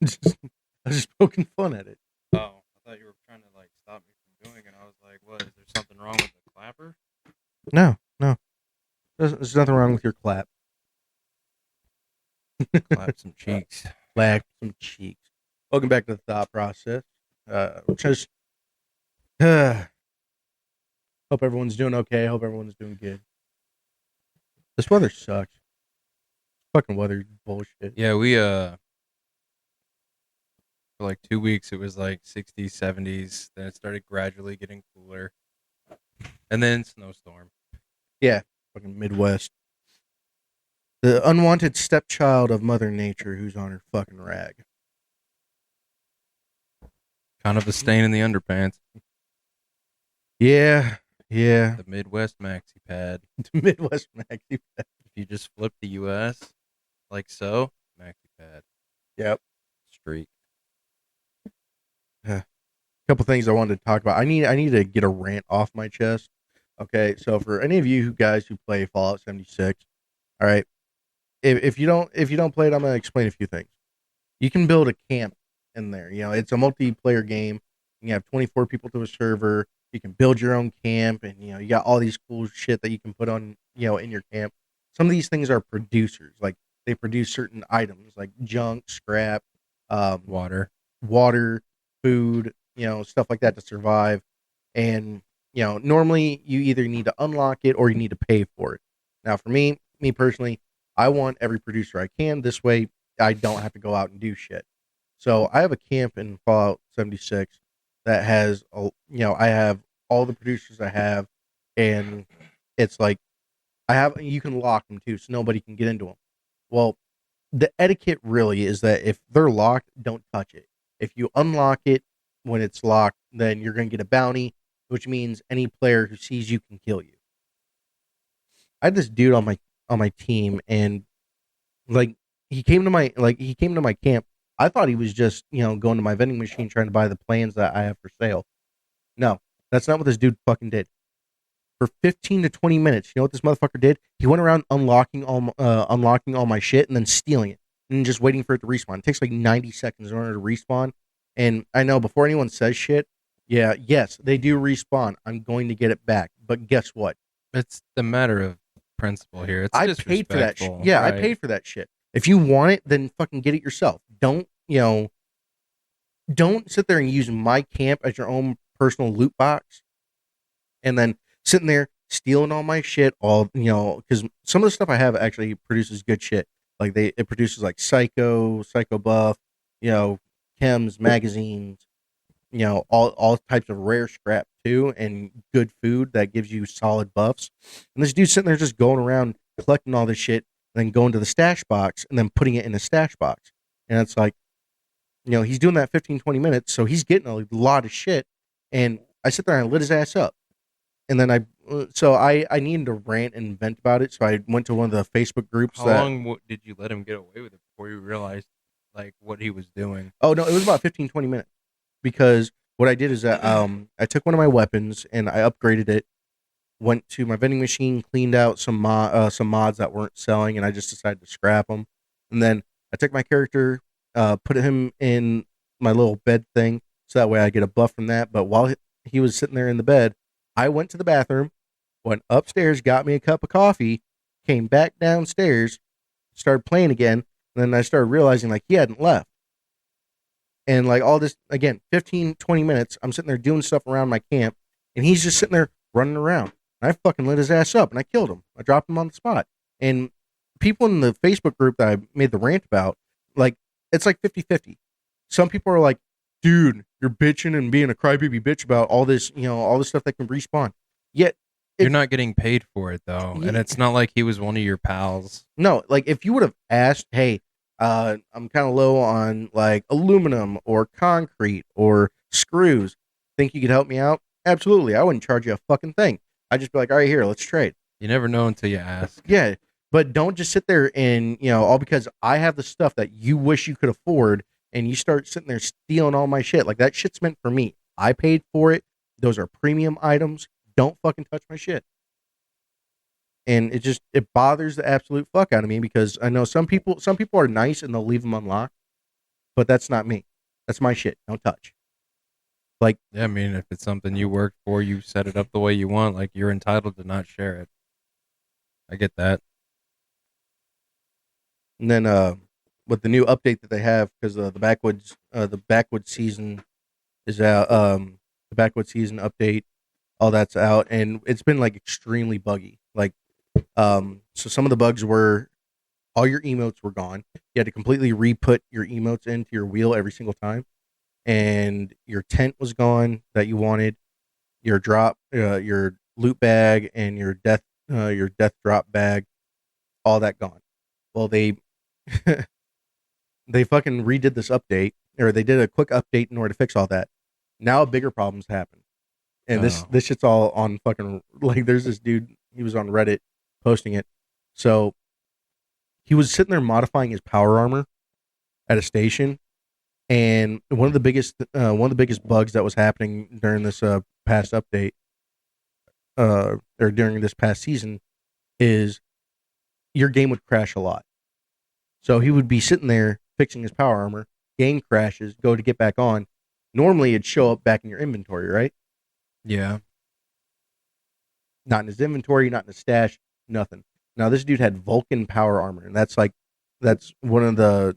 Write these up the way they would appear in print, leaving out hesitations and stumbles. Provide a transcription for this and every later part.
I was just poking fun at it. Oh, I thought you were trying to like stop me from doing it. I was like, what? Is there something wrong with the clapper? No, no. There's nothing wrong with your clap. Clap some cheeks. Clap some cheeks. Welcome back to the thought process. Just hope everyone's doing okay. Hope everyone's doing good. This weather sucks. Fucking weather bullshit. Yeah, we for like 2 weeks it was like 60s, 70s. Then it started gradually getting cooler, and then snowstorm. Yeah, fucking Midwest. The unwanted stepchild of Mother Nature who's on her fucking rag. Kind of a stain in the underpants. Yeah. The Midwest maxi pad. The Midwest maxi pad. If you just flip the U.S. like so, maxi pad. Yep. Streak. A couple things I wanted to talk about. I need to get a rant off my chest. Okay, so for any of you guys who play Fallout 76, all right, if you don't play it, I'm gonna explain a few things. You can build a camp in there. You know, it's a multiplayer game. You can have 24 people to a server. You can build your own camp, and you got all these cool shit that you can put on in your camp. Some of these things are producers, like they produce certain items like junk, scrap, Water, food, stuff like that to survive. And normally you either need to unlock it or you need to pay for it. Now, for me personally, I want every producer I can. This way, I don't have to go out and do shit. So I have a camp in Fallout 76 that has, I have all the producers I have, and it's like you can lock them too, so nobody can get into them. Well, the etiquette really is that if they're locked, don't touch it. If you unlock it when it's locked, then you're going to get a bounty, which means any player who sees you can kill you. I had this dude on my team, and like he came to my camp. I thought he was just going to my vending machine trying to buy the plans that I have for sale. No, that's not what this dude fucking did. For 15 to 20 minutes, you know what this motherfucker did? He went around unlocking all my shit and then stealing it and just waiting for it to respawn. It takes like 90 seconds in order to respawn. And I know before anyone says shit, yes, they do respawn. I'm going to get it back. But guess what? it's the matter of principle here. It's I paid for that shit. disrespectful. Yeah, I right? paid for that shit. If you want it, then fucking get it yourself. Don't sit there and use my camp as your own personal loot box and then sitting there stealing all my shit, all because some of the stuff I have actually produces good shit. Like it produces like Psycho Buff, chems, magazines, all types of rare scrap too, and good food that gives you solid buffs. And this dude's sitting there just going around collecting all this shit, and then going to the stash box and then putting it in a stash box. And it's like, he's doing that 15, 20 minutes, so he's getting a lot of shit. And I sit there and I lit his ass up. And then I needed to rant and vent about it, so I went to one of the Facebook groups. How long did you let him get away with it before you realized like what he was doing? Oh no, it was about 15, 20 minutes. Because what I did is that I took one of my weapons and I upgraded it. Went to my vending machine, cleaned out some mods that weren't selling, and I just decided to scrap them. And then I took my character, put him in my little bed thing, so that way I get a buff from that. But while he was sitting there in the bed, I went to the bathroom, went upstairs, got me a cup of coffee, came back downstairs, started playing again, and then I started realizing like he hadn't left. And like all this, again, 15, 20 minutes, I'm sitting there doing stuff around my camp, and he's just sitting there running around. And I fucking lit his ass up, and I killed him. I dropped him on the spot. And people in the Facebook group that I made the rant about, like, it's like 50-50. Some people are like, dude, you're bitching and being a crybaby bitch about all this, all this stuff that can respawn. Yet, You're not getting paid for it though, and it's not like he was one of your pals. No, like if you would have asked, hey, I'm kind of low on like aluminum or concrete or screws. Think you could help me out? Absolutely. I wouldn't charge you a fucking thing. I'd just be like, all right, here, let's trade. You never know until you ask. Yeah, but don't just sit there and, all because I have the stuff that you wish you could afford and you start sitting there stealing all my shit. Like that shit's meant for me. I paid for it. Those are premium items. Don't fucking touch my shit. And it bothers the absolute fuck out of me because I know some people are nice and they'll leave them unlocked. but that's not me. That's my shit. Don't touch. Like, Yeah, I mean, if it's something you worked for, you set it up the way you want. Like you're entitled to not share it. I get that. and then with the new update that they have, because the backwoods season is out. The backwoods season update, all that's out, and it's been like extremely buggy. Like, so some of the bugs were all your emotes were gone. You had to completely re-put your emotes into your wheel every single time, and your tent was gone that you wanted. Your loot bag, and your death drop bag, all that gone. Well, they fucking redid this update, or they did a quick update in order to fix all that. Now bigger problems happen, and this Oh, this shit's all on fucking like. There's this dude. He was on Reddit posting it. So he was sitting there modifying his power armor at a station, and one of the biggest bugs that was happening during this past update, or during this past season, is your game would crash a lot. So he would be sitting there fixing his power armor, game crashes, go to get back on. Normally it'd show up back in your inventory, right? yeah. Not in his inventory, not in his stash, nothing. Now this dude had Vulcan power armor, and that's one of the,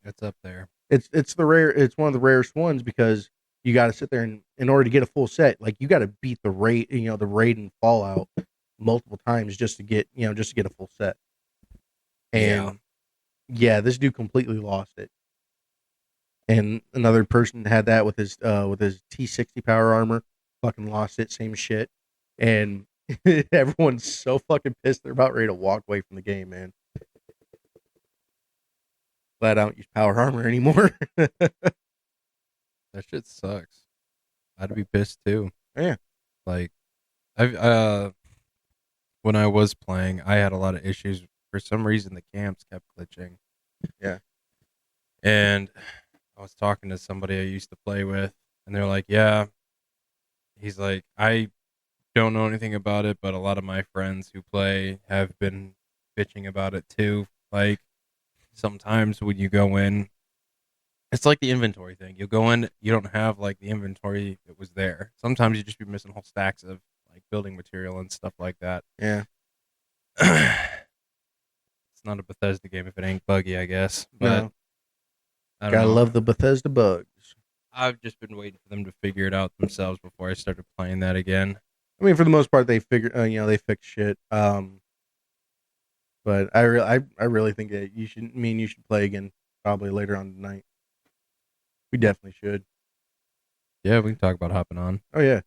It's up there. it's one of the rarest ones, because you got to sit there, and in order to get a full set, like, you got to beat the raid and Fallout multiple times just to get, just to get a full set. Yeah. And yeah, this dude completely lost it. And another person had that with his T60 power armor, fucking lost it, same shit. And everyone's so fucking pissed, they're about ready to walk away from the game, man. Glad I don't use power armor anymore. That shit sucks. I'd be pissed too. Yeah. Like I when I was playing, I had a lot of issues. For some reason, the camps kept glitching. Yeah. And I was talking to somebody I used to play with, and they're like, "Yeah." He's like, "I don't know anything about it, but a lot of my friends who play have been bitching about it too. Like sometimes when you go in, it's like the inventory thing. You go in, you don't have like the inventory that was there. Sometimes you just be missing whole stacks of like building material and stuff like that. Yeah. It's not a Bethesda game if it ain't buggy, I guess. But No. I don't Gotta know. love the Bethesda bugs. I've just been waiting for them to figure it out themselves before I started playing that again. I mean, for the most part, they figure, they fix shit. But I really think that you should play again probably later on tonight. We definitely should. Yeah, we can talk about hopping on. Oh yeah.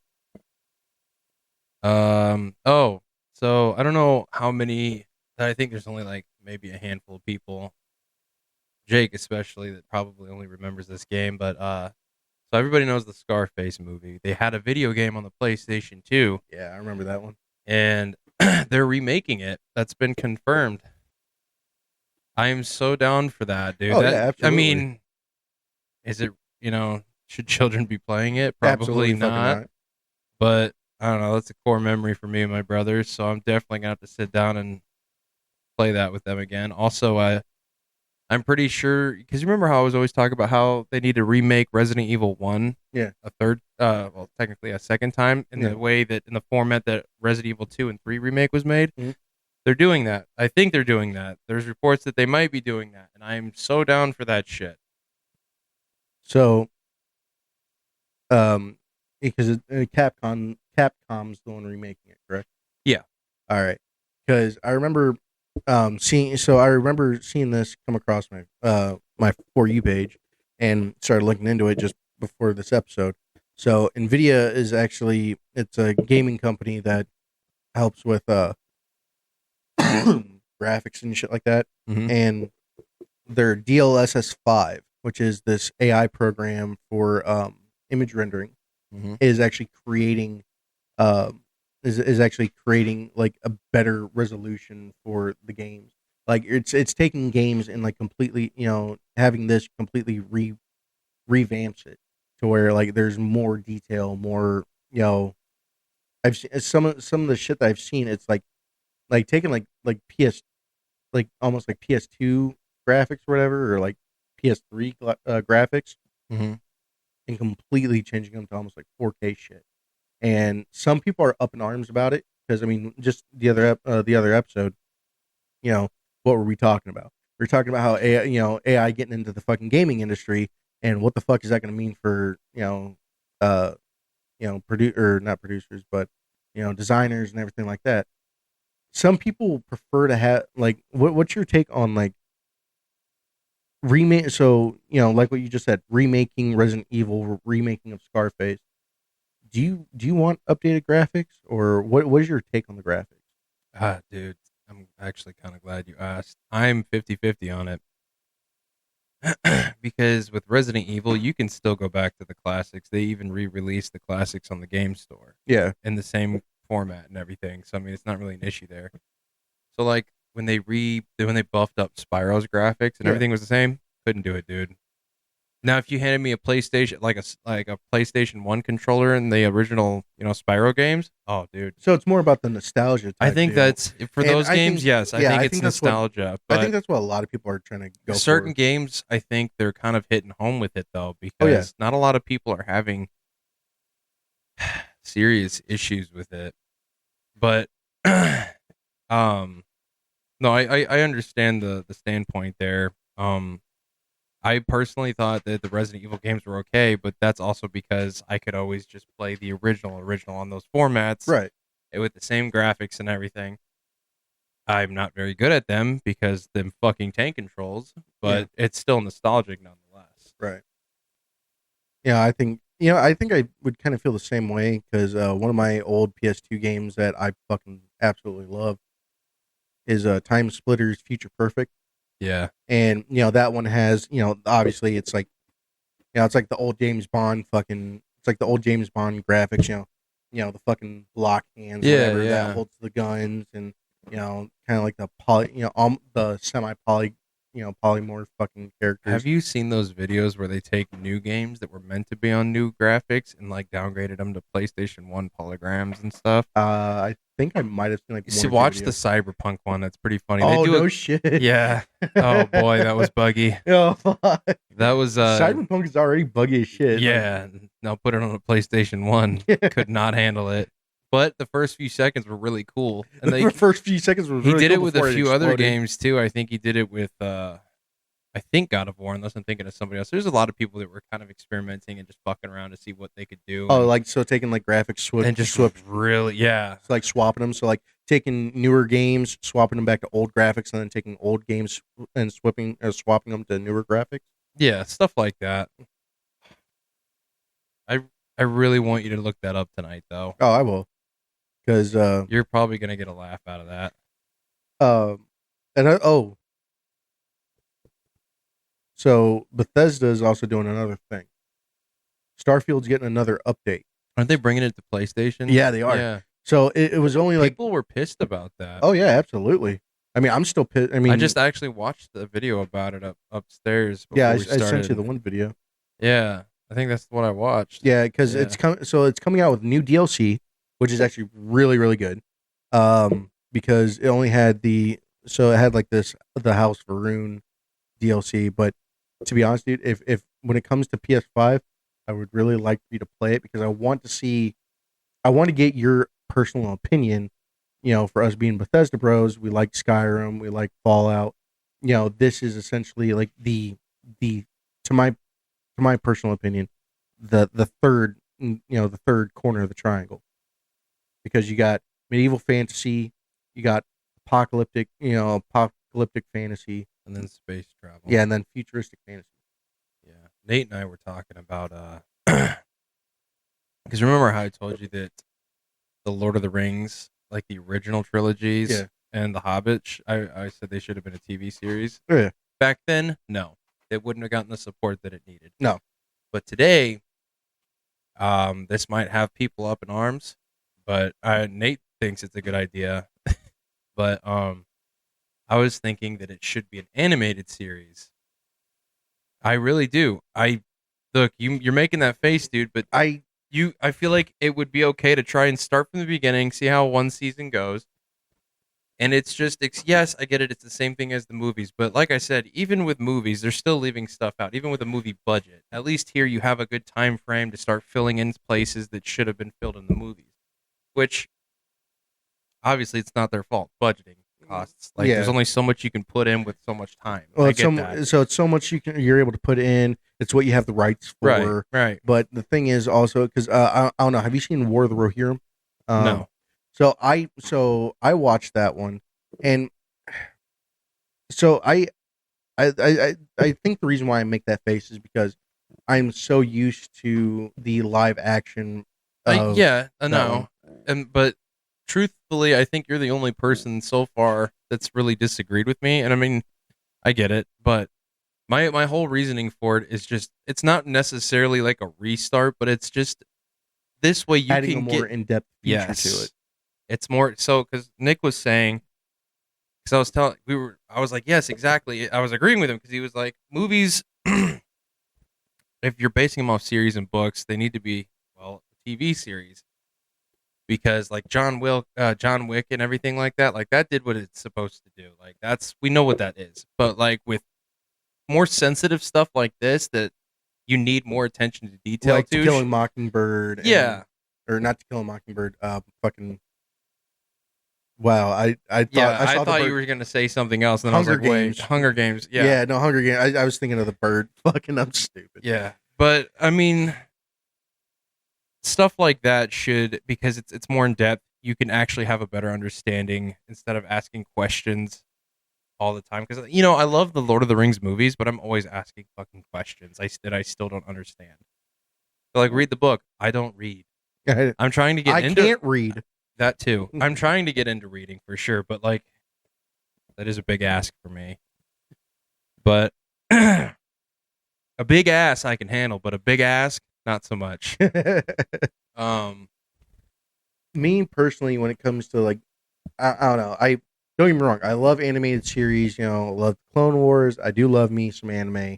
Oh, so I don't know how many. I think there's only like maybe a handful of people, Jake especially, that probably only remembers this game. But so everybody knows the Scarface movie. They had a video game on the PlayStation 2, Yeah, I remember that one. and they're remaking it. That's been confirmed. I am so down for that, dude. Oh yeah, I absolutely. mean, is it, should children be playing it? Probably Absolutely fucking not. not. But I don't know. That's a core memory for me and my brothers. So I'm definitely gonna have to sit down and play that with them again. Also, I'm pretty sure, because you remember how I was always talking about how they need to remake Resident Evil 1 Yeah. a third, well, technically a second time in Yeah. the way that in the format that Resident Evil 2 and 3 remake was made. Mhm. They're doing that. I think they're doing that. There's reports that they might be doing that, and I'm so down for that shit. So, because Capcom's the one remaking it, correct? Yeah. All right. Because I remember seeing this come across my For You page, and started looking into it just before this episode. So Nvidia it's a gaming company that helps with graphics and shit like that. Mm-hmm. And their DLSS 5, which is this AI program for image rendering, Mm-hmm. is actually creating um is actually creating like a better resolution for the games. Like, it's taking games and like completely, having this completely revamps it to where, like, there's more detail, more, I've seen some of the shit that I've seen. It's like taking like PS, like almost like PS2 graphics or whatever, or like PS3 graphics Mm-hmm. and completely changing them to almost like 4K shit. And some people are up in arms about it because I mean, just the other episode, you know, what were we talking about? We are talking about how AI, AI getting into the fucking gaming industry, and what the fuck is that going to mean for uh, or not producers, but designers and everything like that. Some people prefer to have like, what's your take on like remake? So like what you just said, remaking Resident Evil, remaking of Scarface. Do you want updated graphics, or what is your take on the graphics? Dude, I'm actually kind of glad you asked. I'm 50-50 on it. Because with Resident Evil, you can still go back to the classics. They even re-released the classics on the game store Yeah, in the same format and everything. So I mean, it's not really an issue there. So like when they buffed up Spyro's graphics and yeah. everything was the same, couldn't do it, dude. Now, if you handed me a PlayStation, like a PlayStation 1 controller in the original, Spyro games, oh, dude, So it's more about the nostalgia I type think deal. that's for And those I games. think, Yes, I yeah, think I it's think that's what nostalgia, I think but that's what a lot of people are trying to go certain for. games, I think they're kind of hitting home with it though, Oh yeah, because not a lot of people are having serious issues with it. But um, no, I understand the standpoint there. I personally thought that the Resident Evil games were okay, but that's also because I could always just play the original on those formats right. with the same graphics and everything. I'm not very good at them because them fucking tank controls, Yeah, but it's still nostalgic nonetheless. right. Yeah, I think I would kind of feel the same way because one of my old PS2 games that I fucking absolutely love is Time Splitters Future Perfect, Yeah. and that one has obviously it's like it's like the old James Bond fucking. It's like the old James Bond graphics. The fucking lock hands, Yeah, whatever that yeah. holds the guns, and kind of like the the semi poly, polymorph fucking characters. Have you seen those videos where they take new games that were meant to be on new graphics and like downgraded them to PlayStation 1 holograms and stuff? I think I might have seen like You one see, or two watch the videos. Cyberpunk one. That's pretty funny. They Oh do it. no shit! Yeah. Oh boy, that was buggy. Oh fuck! That was Cyberpunk is already buggy as shit. Like, yeah. Now put it on a PlayStation 1. Could not handle it. But the first few seconds were really cool. And the first few seconds was he really did cool it with a before it few other exploded. games too. I think he did it with I think God of War, unless I'm thinking of somebody else. There's a lot of people that were kind of experimenting and just fucking around to see what they could do. Oh, like so taking like graphics and just really, yeah. like swapping them. So like taking newer games, swapping them back to old graphics, and then taking old games and swapping them to newer graphics. Yeah, stuff like that. I I really want you to look that up tonight, though. Oh, I will, because You're probably gonna get a laugh out of that. um, and so Bethesda is also doing another thing. Starfield's getting another update. Aren't they bringing it to PlayStation? Yeah, they are. Yeah. So it was only like, People were pissed about that. oh yeah, absolutely. I mean, I'm still pissed. I mean, I just actually watched the video about it upstairs before yeah, we started. I sent you the one video. Yeah, I think that's what I watched. Yeah, because Yeah. it's coming out with new DLC, which is actually really really good. Because it only had it had like the House Varun DLC, but to be honest, dude, if when it comes to PS5, I would really like for you to play it because I want to get your personal opinion. For us being Bethesda bros, we like Skyrim, we like Fallout. This is essentially like the to my personal opinion, the third the third corner of the triangle, because you got medieval fantasy, you got apocalyptic fantasy, And then space travel. yeah, and then futuristic fantasy. Yeah. Nate and I were talking about because remember how I told you that the Lord of the Rings, like the original trilogies, Yeah. and the Hobbit, I said they should have been a TV series. Yeah. Back then, no, it wouldn't have gotten the support that it needed. No. But today, this might have people up in arms, but Nate thinks it's a good idea. But I was thinking that it should be an animated series. I really do. I look, you're making that face, dude, but I feel like it would be okay to try and start from the beginning, see how one season goes, And it's just yes, I get it. It's the same thing as the movies, but like I said, even with movies, they're still leaving stuff out. Even with a movie budget, at least here you have a good time frame to start filling in places that should have been filled in the movies. Which obviously it's not their fault. Budgeting costs. Like there's Yeah. only so much you can put in with so much time. Well, I get that. it's so much you're able to put in. It's what you have the rights Right. for. Right. But the thing is also because I don't know. Have you seen War of the Rohirrim? Um, No. I watched that one, and so I think the reason why I make that face is because I'm so used to the live action of Yeah. that No. one. But truthfully, I think you're the only person so far that's really disagreed with me. And I mean, I get it, but my whole reasoning for it is just it's not necessarily like a restart, but it's just this way you Adding a can more get in depth feature to yes. it. It's more so because Nick was saying because I was like yes exactly I was agreeing with him because he was like movies if you're basing them off series and books they need to be well TV series because like John Wick and everything like that did what it's supposed to do like that's we know what that is but like with more sensitive stuff like this that you need more attention to detail Like To to Kill a Mockingbird and yeah or not To Kill a Mockingbird. Fucking wow. I thought yeah I I saw the thought you bird. were gonna say something else and then I was Hunger like wait Games. Hunger Games yeah Yeah, no, Hunger Games. I was thinking of the bird. Fucking, I'm stupid. yeah but I mean stuff like that should because it's more in depth you can actually have a better understanding instead of asking questions all the time because you know I love the Lord of the Rings movies but I'm always asking fucking questions I still don't understand so like read the book I don't read I'm trying to get I into can't read. that too I'm trying to get into reading for sure but like that is a big ask for me but a big ass I can handle but a big ask not so much um Me personally, when it comes to like, I don't know. I don't get me wrong. I love animated series. You know, love Clone Wars. I do love me some anime.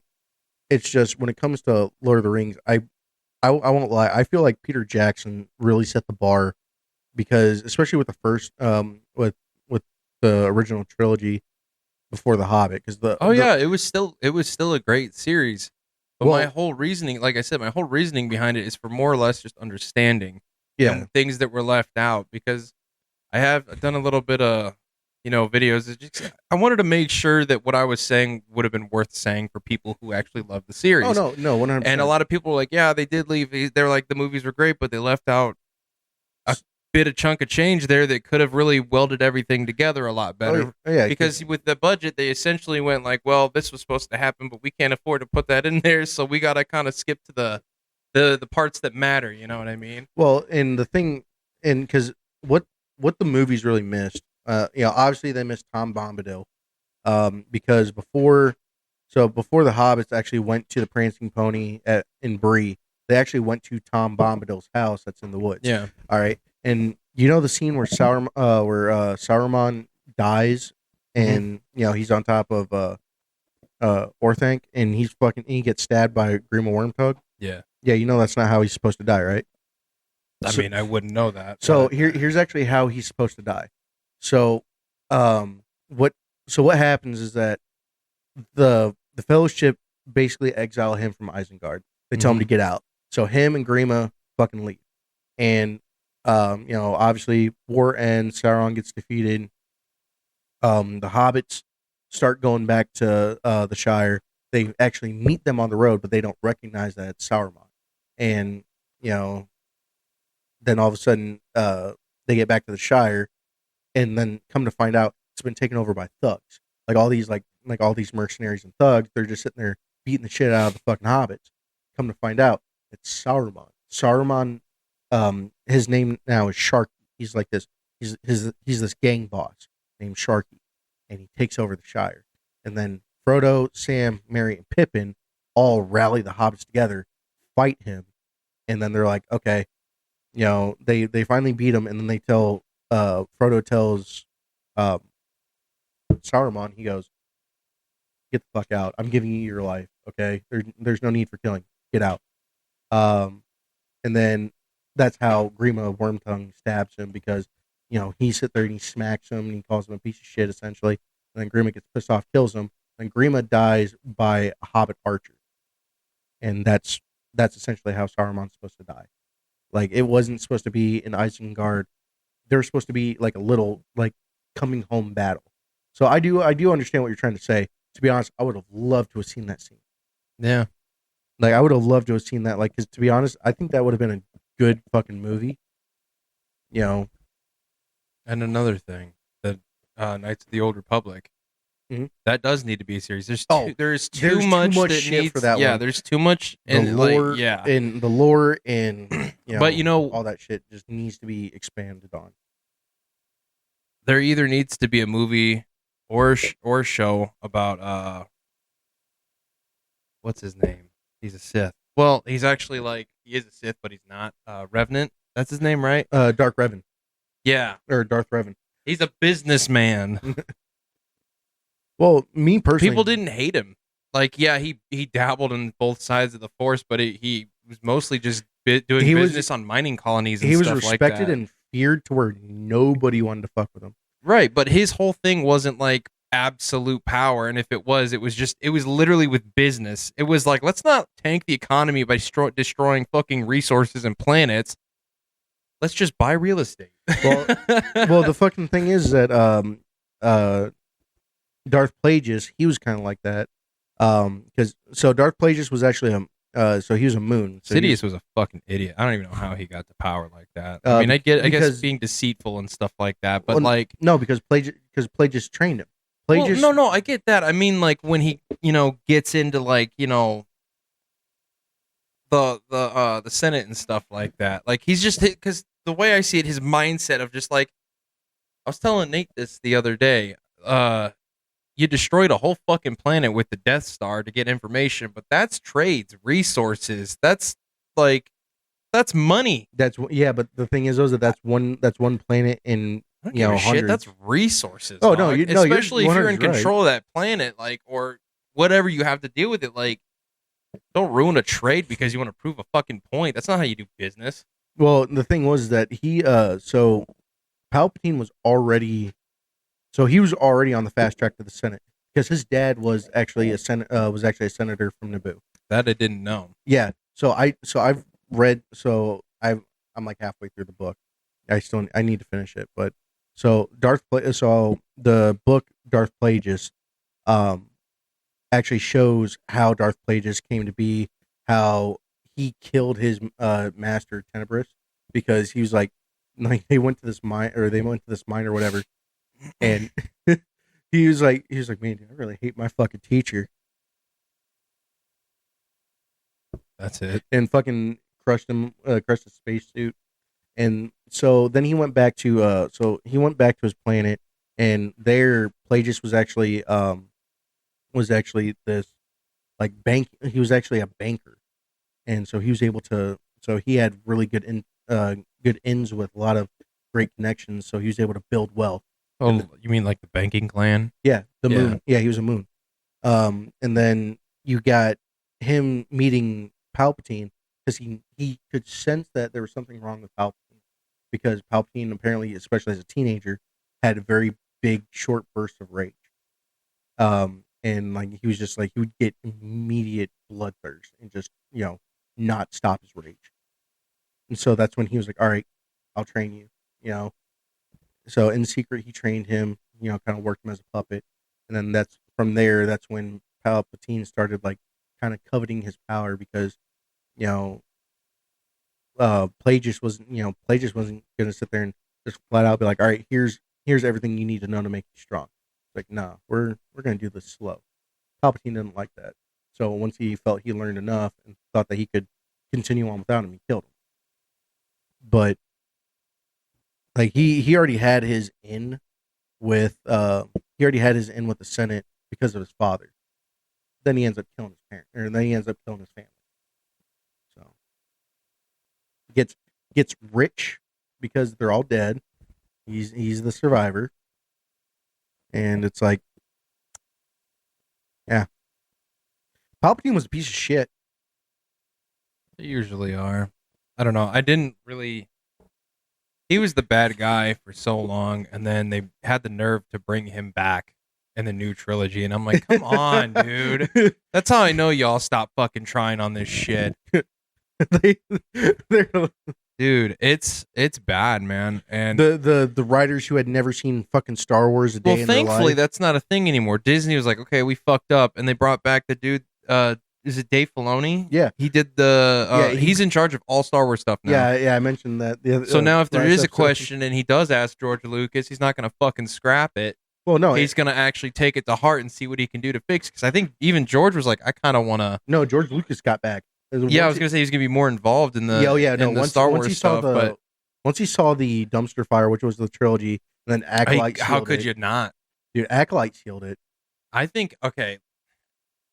It's just when it comes to Lord of the Rings, I won't lie. I feel like Peter Jackson really set the bar because, especially with the first, with the original trilogy before the Hobbit, because oh the yeah it was still a great series but my well, whole reasoning like I said my whole reasoning behind it is for more or less just understanding yeah, and things that were left out because I have done a little bit of you know videos. It's just, I wanted to make sure that what I was saying would have been worth saying for people who actually love the oh series. no, no, one hundred And a percent. lot of people were like, yeah, they did leave. They're like the movies were great, but they left out a bit of chunk of change there that could have really welded everything together a lot better. Oh yeah, Because with the budget, they essentially went like, well, this was supposed to happen, but we can't afford to put that in there, so we got to kind of skip to the parts that matter. You know what I mean? well, and the thing, and because what the movies really missed, obviously they missed Tom Bombadil, because before the Hobbits actually went to the Prancing Pony in Bree, they actually went to Tom Bombadil's house that's in the woods. Yeah. All right, and you know the scene where Saruman dies, Mhm. and he's on top of Orthanc, and he gets stabbed by Grima Wormtongue. Yeah. Yeah, you know that's not how he's supposed to die, right? I So, mean, I wouldn't know that. so But here's actually how he's supposed to die. So, what what happens is that the Fellowship basically exile him from Isengard. They tell him to Mhm. get out. So him and Grima fucking leave, and obviously war ends. Sauron gets defeated. The hobbits start going back to the Shire. They actually meet them on the road, but they don't recognize that it's Sauron. And you know, then all of a sudden, they get back to the Shire, and then come to find out it's been taken over by thugs. Like all these mercenaries and thugs. They're just sitting there beating the shit out of the fucking hobbits. Come to find out, it's Saruman. Saruman, his name now is Sharky. He's like this. He's this gang boss named Sharky, and he takes over the Shire. And then Frodo, Sam, Merry, and Pippin all rally the hobbits together, fight him, and then they're like, okay, they finally beat him, and then Frodo tells um, Saruman, he goes, "Get the fuck out! I'm giving you your life. Okay, there's no need for killing. Get out." Um, and then that's how Grima Wormtongue stabs him because he sit there and he smacks him and he calls him a piece of shit essentially. And then Grima gets pissed off, kills him. And Grima dies by a Hobbit archer, and that's essentially how Saruman's supposed to die. Like it wasn't supposed to be in Isengard. There's supposed to be like a little like coming home battle. So I do understand what you're trying to say. To be honest, I would have loved to have seen that scene. Yeah. Like I would have loved to have seen that. Like, because to be honest, I think that would have been a good fucking movie. You know, And another thing, that Knights of the Old Republic, Mhm. that does need to be a series. Oh, there's there's too much much that shit needs. for that yeah, one. there's too much the and lore like yeah. and the lore and But all that shit just needs to be expanded on. there either needs to be a movie or show about what's his name? He's a Sith. Well, he's actually like he is a Sith, but he's not. Revenant. That's his name, right? Dark Revan Yeah. or Darth Revan. He's a businessman. Well, me personally, People didn't hate him. Like, yeah, he dabbled in both sides of the Force, but he was mostly just doing business on mining colonies and he was stuff like respected that. and feared to where nobody wanted to fuck with him. Right, but his whole thing wasn't like absolute power, and if it was literally with business. It was like, let's not tank the economy by destroying fucking resources and planets. Let's just buy real estate. Well, the fucking thing is that Darth Plagueis, he was kind of like that. Because Darth Plagueis was actually so he was a moon. So Sidious was a fucking idiot. I don't even know how he got to power like that. I mean, I guess being deceitful and stuff like that, but like no, because Plagueis trained him. Plagueis, well, no, I get that. I mean, like when he gets into like the Senate and stuff like that. Like he's just because the way I see it, his mindset of just like I was telling Nate this the other day. You destroyed a whole fucking planet with the Death Star to get information, but that's trades, resources. That's money. But the thing is, that that's one planet in I don't give a shit. hundreds. That's resources. Oh, dog. no, especially if you're in 100's right. control of that planet, like or whatever you have to deal with it. Like, don't ruin a trade because you want to prove a fucking point. That's not how you do business. Well, the thing was that he Palpatine was already on the fast track to the Senate because his dad was actually a senator from Naboo. That I didn't know. Yeah. I've read. I'm like halfway through the book. I need to finish it, but so the book Darth Plagueis, actually shows how Darth Plagueis came to be, how he killed his master Tenebris because he was like they went to this mine or whatever, and he was like, man, I really hate my fucking teacher. That's it. And fucking crushed his spacesuit. And so then he went back to his planet, and there Plagueis was actually this like bank. He was actually a banker, and so he was able to. So he had really good ends with a lot of great connections. So he was able to build wealth. Oh, you mean like the banking clan? Yeah, the moon. Yeah, he was a moon. And then you got him meeting Palpatine because he could sense that there was something wrong with Palpatine because Palpatine apparently, especially as a teenager, had a very big short burst of rage. And like he was just like he would get immediate bloodthirst and just not stop his rage. And so that's when he was like, "All right, I'll train you." So in secret, he trained him. Kind of worked him as a puppet, and then that's when Palpatine started like kind of coveting his power because Plagueis wasn't going to sit there and just flat out be like, all right, here's everything you need to know to make you strong. It's like, nah, we're going to do this slow. Palpatine didn't like that. So once he felt he learned enough and thought that he could continue on without him, he killed him. But like he already had his in with the Senate because of his father. Then he ends up killing his parents, or then he ends up killing his family. So gets rich because they're all dead. He's the survivor, and it's like, yeah, Palpatine was a piece of shit. They usually are. I don't know. I didn't really. he was the bad guy for so long, and then they had the nerve to bring him back in the new trilogy, and I'm like, come on, dude. That's how I know y'all stop fucking trying on this shit. they, they're Dude, it's bad, man. And the writers who had never seen fucking Star Wars a day well, in their thankfully life. that's not a thing anymore. Disney was like, okay, we fucked up, and they brought back the dude. Is it Dave Filoni? Yeah. He did the. Yeah, He's in charge of all Star Wars stuff now. Yeah, I mentioned that. So now, if there last is a episode. question and he does ask George Lucas, he's not going to fucking scrap it. Well, no, He's going to actually take it to heart and see what he can do to fix. Because I think even George was like, I kind of want to. no, George Lucas got back. Yeah, I was going to say he's going to be more involved in the. Once Star once Wars he saw stuff. But once he saw the dumpster fire, which was the trilogy, and then Acolyte, how could you not? Dude, Acolyte sealed it. I think okay.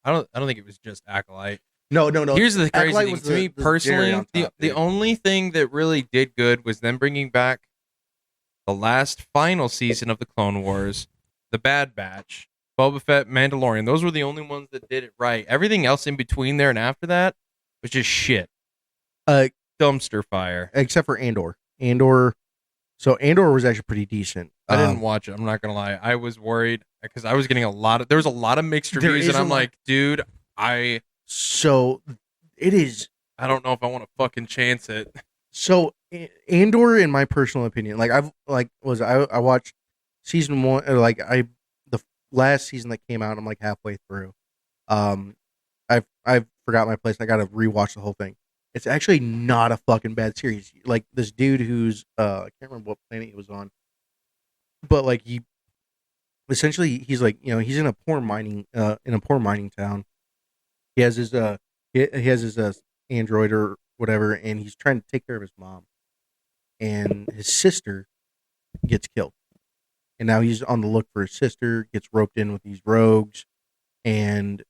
I don't think it was just Acolyte. No. Here's the crazy Acolyte thing was to me the personally. cherry on top, The only thing that really did good was them bringing back the last final season of the Clone Wars, the Bad Batch, Boba Fett, Mandalorian. Those were the only ones that did it right. Everything else in between there and after that was just shit. Dumpster fire. Except for Andor. So Andor was actually pretty decent. I didn't watch it. I'm not gonna lie. I was worried because I was getting there was a lot of mixed reviews, and I'm like, dude, So it is. I don't know if I want to fucking chance it. So Andor, in my personal opinion, I watched season 1, or the last season that came out. I'm like halfway through. I've forgot my place. I got to rewatch the whole thing. It's actually not a fucking bad series. Like this dude who's I can't remember what planet he was on, but like he's like, he's in a poor mining town. He has his android or whatever, and he's trying to take care of his mom, and his sister gets killed, and now he's on the look for his sister. Gets roped in with these rogues, and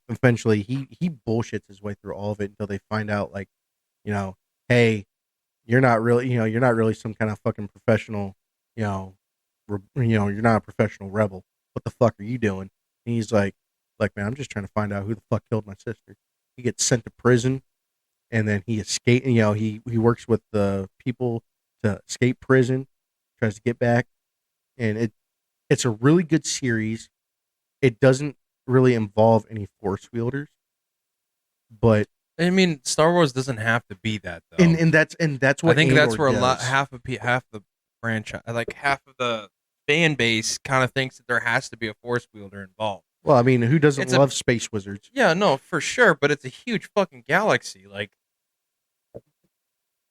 eventually he bullshits his way through all of it until they find out, like, hey, you're not really some kind of fucking professional, you're not a professional rebel. What the fuck are you doing? And he's like, man, I'm just trying to find out who the fuck killed my sister. He gets sent to prison, and then he escapes. He works with the people to escape prison, tries to get back, and it's a really good series. It doesn't really involve any force wielders, but I mean, Star Wars doesn't have to be that though. and that's what I think Andor that's where does. half the franchise, like half of the fan base, kind of thinks that there has to be a force wielder involved. Well, I mean, who doesn't love space wizards? Yeah, no, for sure, but it's a huge fucking galaxy. Like,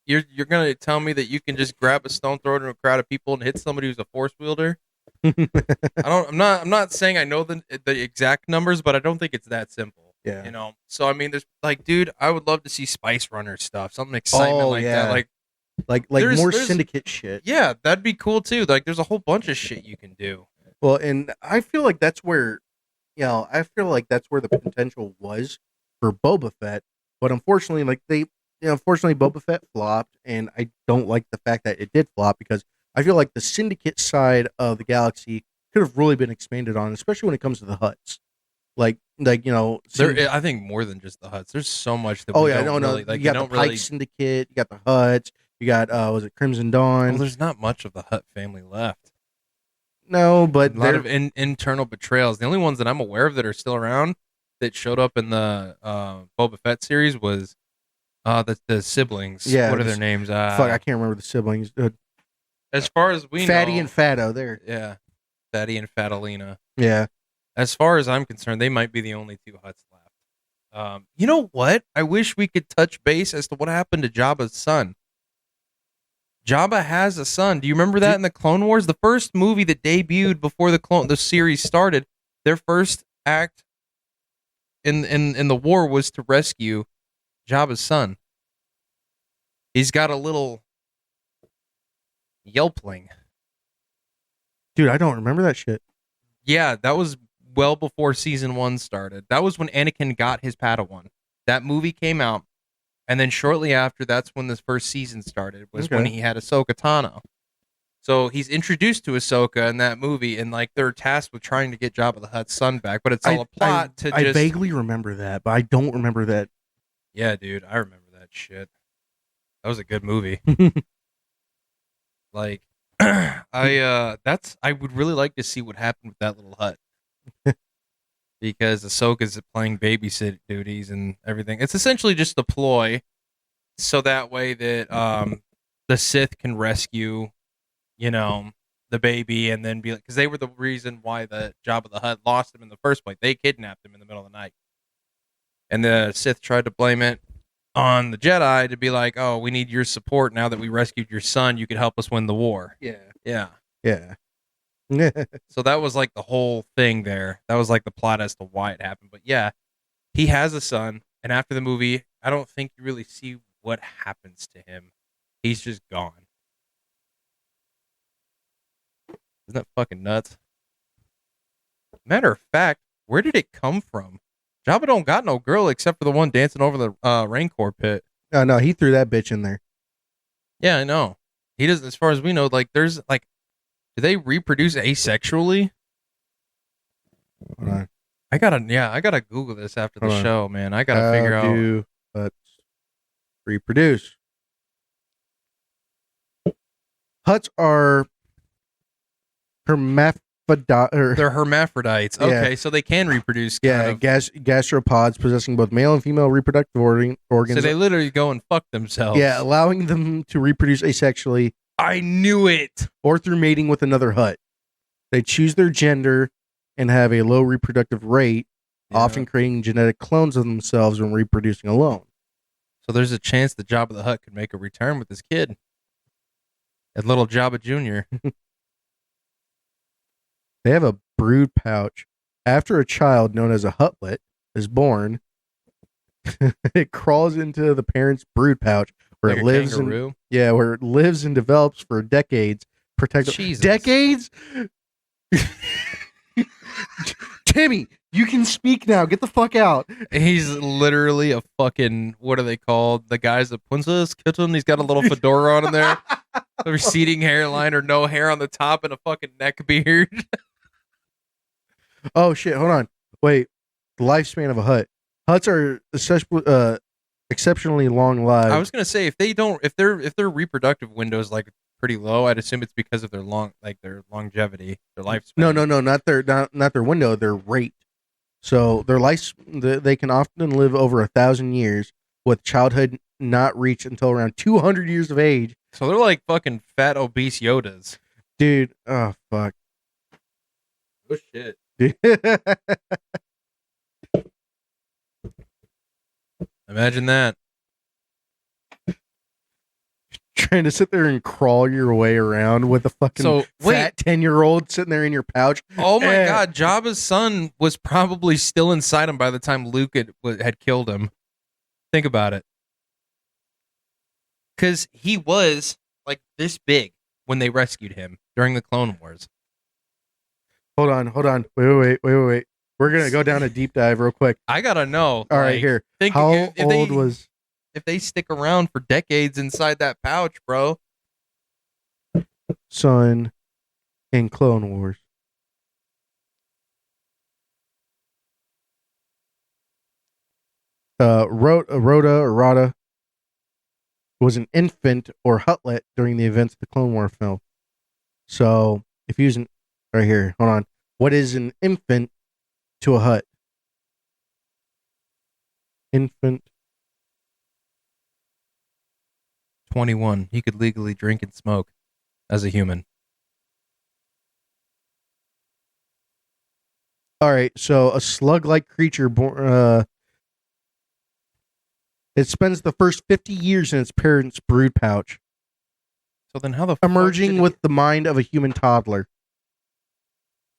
you're gonna tell me that you can just grab a stone, throw it in a crowd of people, and hit somebody who's a force wielder? I'm not saying I know the exact numbers, but I don't think it's that simple. Yeah. So I mean, there's like, dude, I would love to see Spice Runner stuff, something excitement that. Like more syndicate shit. Yeah, that'd be cool too. Like, there's a whole bunch of shit you can do. Well, and I feel like that's where, the potential was for Boba Fett, but unfortunately, unfortunately, Boba Fett flopped, and I don't like the fact that it did flop, because I feel like the syndicate side of the galaxy could have really been expanded on, especially when it comes to the Hutts. I think more than just the Hutts. There's so much that. Really, you got the Pike Syndicate, you got the Hutts, you got was it Crimson Dawn? Well, there's not much of the Hutt family left. No, but a lot of internal betrayals. The only ones that I'm aware of that are still around that showed up in the Boba Fett series was the siblings. Yeah, what are their names? Fuck, I can't remember the siblings. As far as we know, Fatty and Fatto. There. Yeah, Fatty and Fatalina. Yeah. As far as I'm concerned, they might be the only two Hutts left. You know what? I wish we could touch base as to what happened to Jabba's son. Jabba has a son. Do you remember that in the Clone Wars? The first movie that debuted before the series started, their first act in the war was to rescue Jabba's son. He's got a little yelpling. Dude, I don't remember that shit. Yeah, that was well before season 1 started. That was when Anakin got his Padawan. That movie came out, and then shortly after, that's when this first season started, was when he had Ahsoka Tano. So he's introduced to Ahsoka in that movie, and like they're tasked with trying to get Jabba the Hutt's son back, but it's all a plot I vaguely remember that, but I don't remember that. Yeah, dude, I remember that shit. That was a good movie. Like, I would really like to see what happened with that little hut because Ahsoka's playing babysit duties and everything. It's essentially just a ploy so that way that the Sith can rescue, you know, the baby and then be like, because they were the reason why the Jabba the Hutt lost him in the first place. They kidnapped him in the middle of the night, and the Sith tried to blame it on the Jedi to be like, "Oh, we need your support now that we rescued your son. You could help us win the war." Yeah. Yeah. Yeah. So that was like the whole thing there. That was like the plot as to why it happened. But yeah, he has a son, and after the movie, I don't think you really see what happens to him. He's just gone. Isn't that fucking nuts? Matter of fact, where did it come from? Jabba don't got no girl except for the one dancing over the Rancor pit. No, he threw that bitch in there. Yeah, I know. He does. As far as we know, like there's like, do they reproduce asexually? Hold on. I gotta Google this after the Hold on. show, man. I gotta figure out. Do huts reproduce? Huts are They're hermaphrodites. Yeah. Okay, so they can reproduce. Gastropods possessing both male and female reproductive organs. So they literally go and fuck themselves. Yeah, allowing them to reproduce asexually I knew it. or through mating with another hut. They choose their gender and have a low reproductive rate, often creating genetic clones of themselves when reproducing alone. So there's a chance that Jabba the Hutt could make a return with this kid. And little Jabba Jr. They have a brood pouch. After a child known as a hutlet is born, it crawls into the parent's brood pouch where Like it a lives kangaroo? where it lives and develops for decades. Jesus. Decades? Timmy, you can speak now. Get the fuck out. He's literally a fucking, what are they called? The guys that Princess Kitten. He's got a little fedora on in there. A receding hairline or no hair on the top and a fucking neck beard. Oh shit, hold on. Wait. The lifespan of a hut. Huts are exceptionally long lived. I was gonna say if their reproductive window is like pretty low, I'd assume it's because of their longevity, their lifespan. No, not their window, their rate. So they can often live over 1,000 years, with childhood not reached until around 200 years of age. So they're like fucking fat obese Yodas. Dude, oh fuck. Oh shit. Imagine that. Trying to sit there and crawl your way around with a fucking fat 10-year-old sitting there in your pouch. Oh my god, Jabba's son was probably still inside him by the time Luke had killed him. Think about it. Because he was like this big when they rescued him during the Clone Wars. Hold on. Wait. We're going to go down a deep dive real quick. I got to know. All right, here. How old was... If they stick around for decades inside that pouch, bro. Son in Clone Wars. Rhoda was an infant or hutlet during the events of the Clone War film. So, if you use an... Right here, hold on. What is an infant to a hut? Infant. 21. He could legally drink and smoke as a human. All right, so a slug-like creature born... it spends the first 50 years in its parents' brood pouch. So then how the emerging with the mind of a human toddler.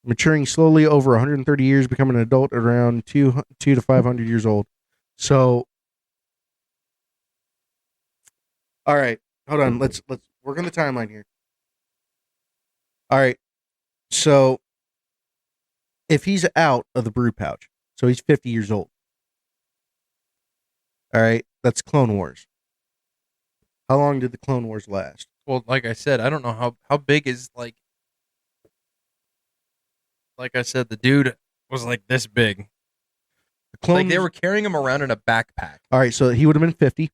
Maturing slowly over 130 years, becoming an adult at around 2 to 500 years old. So, all right, hold on. Let's work on the timeline here. All right, so if he's out of the brood pouch, so he's 50 years old. All right, that's Clone Wars. How long did the Clone Wars last? Well, like I said, I don't know how big is like I said, the dude was like this big. Like they were carrying him around in a backpack. All right, so he would have been 50.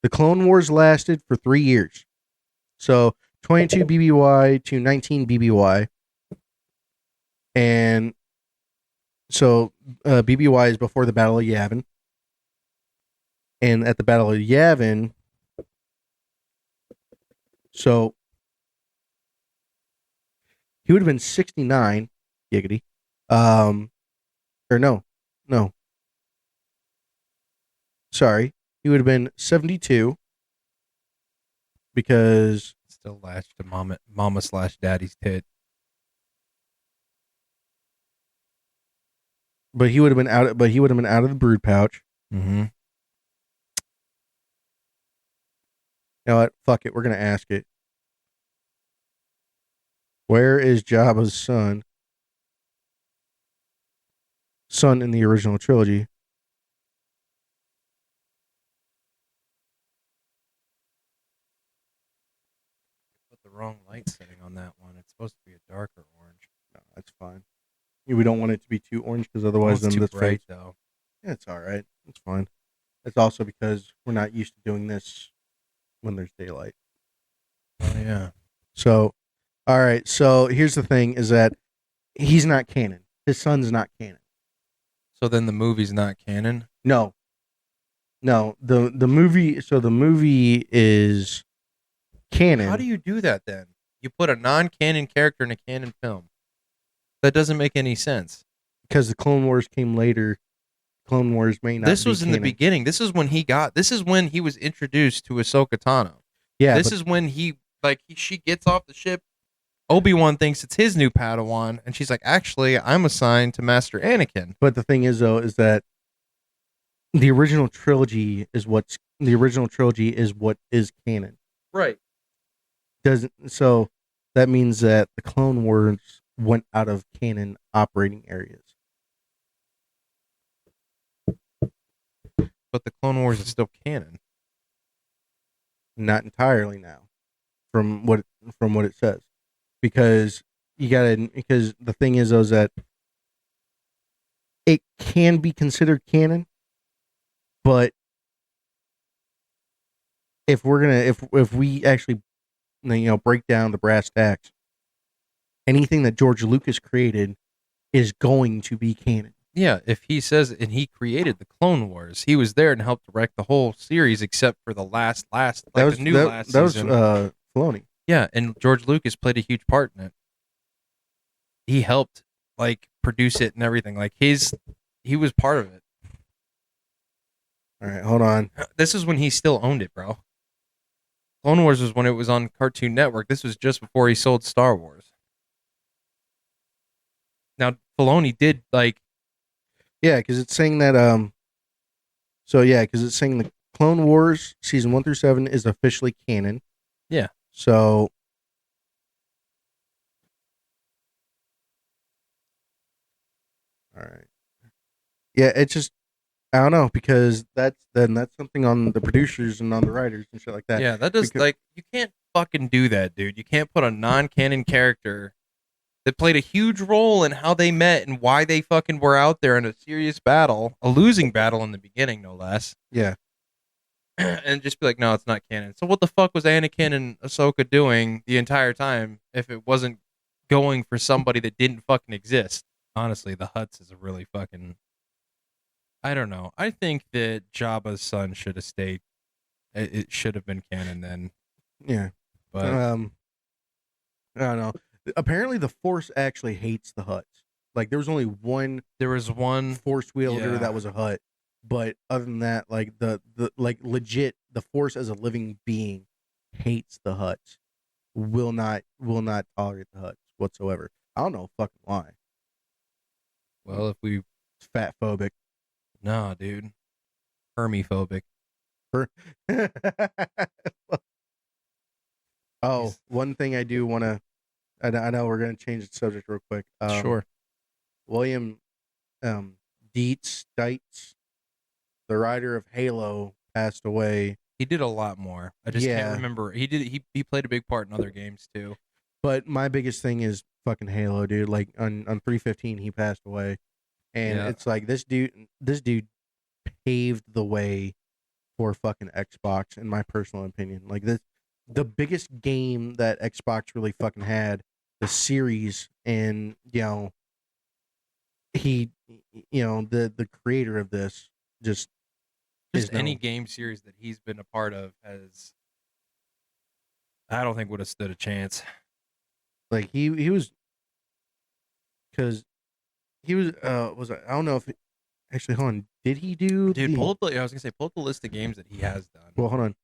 The Clone Wars lasted for 3 years. So 22 BBY to 19 BBY, and so BBY is before the Battle of Yavin, and at the Battle of Yavin, so he would have been 69, giggity, or no, sorry, he would have been 72 because Still latched to mama slash daddy's tit. but he would have been out. But he would have been out of the brood pouch. Mm-hmm. You know what? Fuck it. We're gonna ask it. Where is Jabba's son? Son in the original trilogy. Put the wrong light setting on that one. It's supposed to be a darker orange. No, that's fine. We don't want it to be too orange because otherwise, It's then too this bright fades. though. Yeah, it's all right. It's fine. It's also because we're not used to doing this when there's daylight. Oh yeah. So, all right. So here's the thing: is that he's not canon. His son's not canon. So then the movie's not canon. No, no. The movie. So the movie is canon. How do you do that then? You put a non-canon character in a canon film. That doesn't make any sense. Because the Clone Wars came later. Clone Wars may not. This be was in the canon. beginning. This is when he was introduced to Ahsoka Tano. Yeah, This is when she gets off the ship. Obi-Wan thinks it's his new Padawan, and she's like, actually, I'm assigned to Master Anakin. but the thing is though is that the original trilogy is what is canon. Right. Doesn't so that means that the Clone Wars went out of canon operating areas. But the Clone Wars is still canon. Not entirely now, from what it says, because because the thing is though is that it can be considered canon, but if we actually break down the brass tacks, anything that George Lucas created is going to be canon. Yeah, if he says, and he created the Clone Wars, he was there and helped direct the whole series except for the last, last season. That was Filoni. Yeah, and George Lucas played a huge part in it. He helped produce it and everything. He was part of it. All right, hold on. This is when he still owned it, bro. Clone Wars was when it was on Cartoon Network. This was just before he sold Star Wars. Now, Filoni did Yeah, because it's saying that because it's saying the Clone Wars season 1 through 7 is officially canon. Yeah. So all right. Yeah, it's just I don't know because that's something on the producers and on the writers and shit like that. Yeah, that does you can't fucking do that, dude. You can't put a non-canon character that played a huge role in how they met and why they fucking were out there in a serious battle, a losing battle in the beginning, no less. Yeah. And just be like, no, it's not canon. So what the fuck was Anakin and Ahsoka doing the entire time if it wasn't going for somebody that didn't fucking exist? Honestly, the Hutts is a really fucking... I don't know. I think that Jabba's son should have stayed. It should have been canon then. Yeah. But I don't know. Apparently the Force actually hates the Hutts. Like there was one Force wielder that was a Hutt. But other than that, the legit the Force as a living being hates the Hutts. Will not tolerate the Hutts whatsoever. I don't know fucking why. Well, if we It's fat phobic. No, dude. Hermiphobic. One thing I do want to I know we're going to change the subject real quick. Sure. William Dietz, the writer of Halo, passed away. He did a lot more. I just can't remember. He played a big part in other games too. But my biggest thing is fucking Halo, dude. Like on 315 he passed away. And it's like this dude paved the way for fucking Xbox in my personal opinion. Like the biggest game that Xbox really fucking had, the series, and he, the creator of this just Just is any known. game series that he's been a part of has, I don't think would have stood a chance. Like he was, because he was I don't know if actually, hold on, did he do Dude, the? I was gonna say, pull up the list of games that he has done. Well, hold on.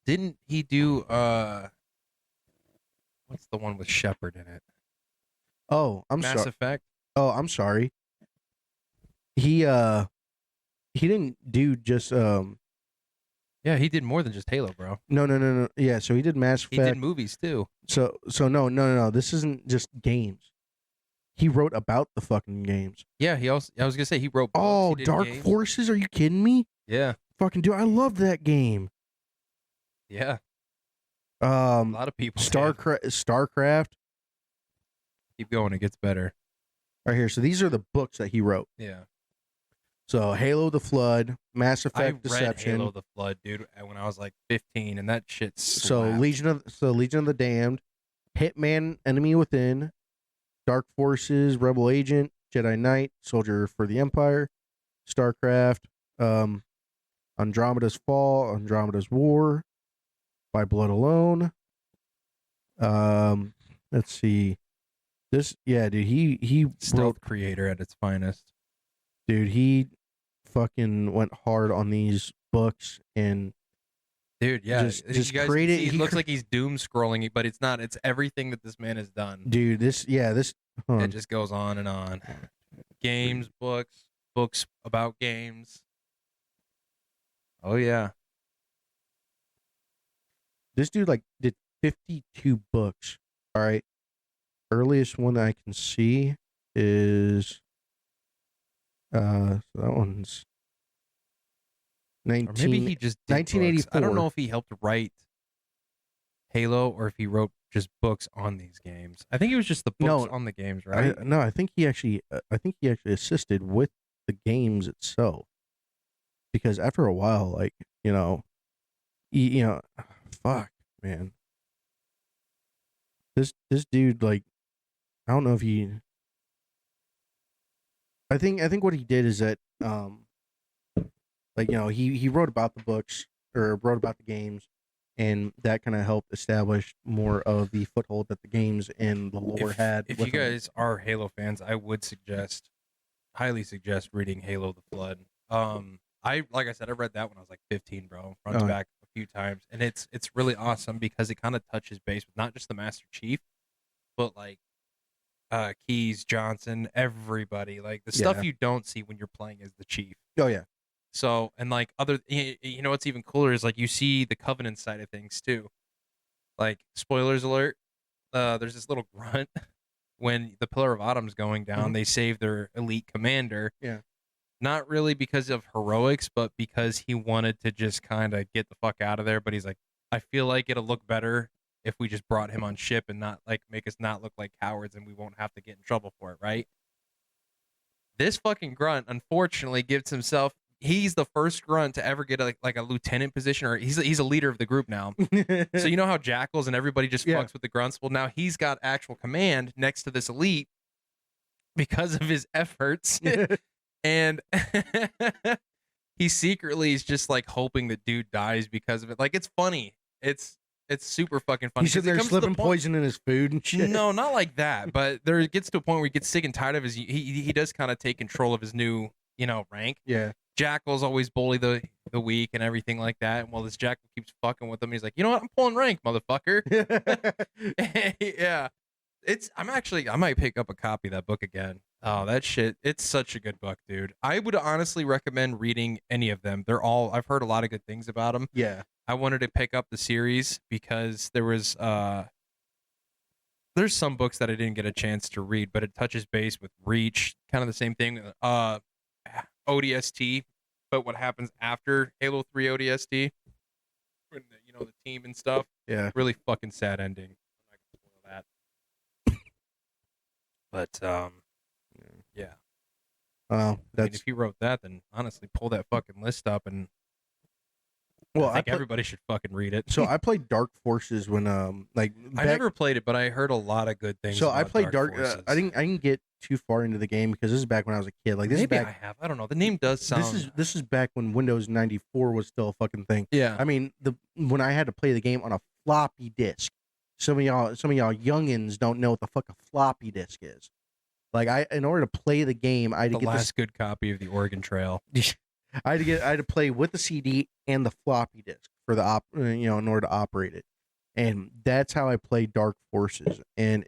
Didn't he do what's the one with Shepard in it? Oh, I'm Mass sorry. Effect? Oh, I'm sorry. He he didn't do just Yeah, he did more than just Halo, bro. no. Yeah, so he did Mass He did Effect. movies too. So no. This isn't just games. He wrote about the fucking games. Yeah, I was gonna say he wrote books, he Oh, did Dark games. Forces? Are you kidding me? Yeah. Fucking dude, I love that game. Yeah. A lot of people Starcraft. keep going, it gets better. Right here. So these are the books that he wrote. Yeah. So Halo the Flood, Mass I Effect read Deception. Halo the Flood, dude, when I was like 15, and that shit So slapped. Legion of the Damned, Hitman Enemy Within, Dark Forces, Rebel Agent, Jedi Knight, Soldier for the Empire, StarCraft, Andromeda's Fall, Andromeda's War, By Blood Alone. Let's see. This, yeah, dude, he Stealth wrote, creator at its finest. dude, he fucking went hard on these books, and Dude, yeah. Just You guys create can it. see, He it looks like he's doom scrolling, but it's not. It's everything that this man has done. dude, this, hold It on. just goes on and on. Games, books about games. Oh yeah. This dude like did 52 books. All right. Earliest one that I can see is so that one's Or maybe 19 he just did books. I 1984. don't know if he helped write Halo or if he wrote just books on these games. I think it was just the books No, on the games, right? I think he actually assisted with the games itself, because after a while, like, fuck, man, this dude, like, I don't know if he. I think what he did is that like, he wrote about the books, or wrote about the games, and that kind of helped establish more of the foothold that the games and the lore had. If with you them. guys are Halo fans, I would highly suggest reading Halo the Flood. Like I said, I read that when I was like 15, bro. Front to back a few times, and it's really awesome because it kind of touches base with not just the Master Chief, but like Keys, Johnson, everybody, like the stuff you don't see when you're playing as the Chief. Oh yeah. So, and like what's even cooler is like you see the Covenant side of things too. Like, spoilers alert, there's this little grunt when the Pillar of Autumn's going down. They save their elite commander. Yeah. Not really because of heroics, but because he wanted to just kind of get the fuck out of there. But he's like, I feel like it'll look better if we just brought him on ship and not like make us not look like cowards, and we won't have to get in trouble for it, right? This fucking grunt, unfortunately, gives himself. He's the first grunt to ever get like a lieutenant position, or he's a leader of the group now. So you know how Jackals and everybody just fucks with the grunts? Well, now he's got actual command next to this elite because of his efforts. And he secretly is just like hoping that dude dies because of it. Like, it's funny. It's super fucking funny. He's sitting there slipping poison in his food and shit. No, not like that. But there gets to a point where he gets sick and tired of his. He does kind of take control of his new rank. Yeah. Jackals always bully the weak and everything like that. And while this Jackal keeps fucking with him, he's like, you know what? I'm pulling rank, motherfucker. Yeah. I might pick up a copy of that book again. Oh, that shit. It's such a good book, dude. I would honestly recommend reading any of them. I've heard a lot of good things about them. Yeah. I wanted to pick up the series because there's some books that I didn't get a chance to read, but it touches base with Reach, kind of the same thing. ODST, but what happens after Halo 3 ODST, when the team and stuff. Yeah. Really fucking sad ending. I'm not gonna spoil that. But yeah. Wow. I mean, if he wrote that, then honestly, pull that fucking list up and Well, I think everybody should fucking read it. So I played Dark Forces when I never played it, but I heard a lot of good things. So about I played Dark. Forces. I didn't get too far into the game because this is back when I was a kid. Like this Maybe is back. I have. I don't know. The name does sound. This is back when Windows 94 was still a fucking thing. Yeah. I mean when I had to play the game on a floppy disk. Some of y'all youngins don't know what the fuck a floppy disk is. Like in order to play the game, I had to get last good copy of the Oregon Trail. I had to play with the CD and the floppy disk for the in order to operate it. And that's how I played Dark Forces. And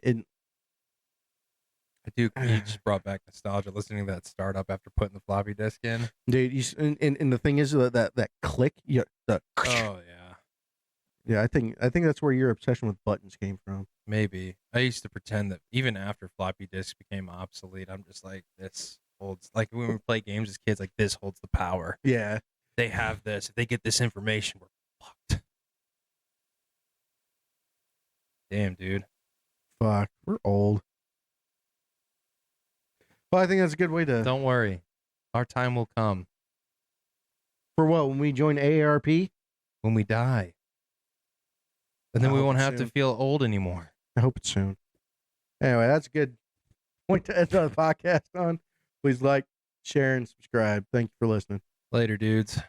you just brought back nostalgia listening to that startup after putting the floppy disk in. Dude, and the thing is that click, oh yeah. Yeah, I think that's where your obsession with buttons came from. Maybe. I used to pretend that even after floppy disks became obsolete, I'm just like, this holds, like when we play games as kids, like this holds the power. Yeah. They have this. If they get this information, we're fucked. Damn, dude. Fuck, we're old. Well, I think that's a good way to... Don't worry. Our time will come. For what? When we join AARP? When we die. And then we won't have to feel old anymore. I hope it's soon. Anyway, that's a good point to end the podcast on. Please like, share, and subscribe. Thank you for listening. Later, dudes.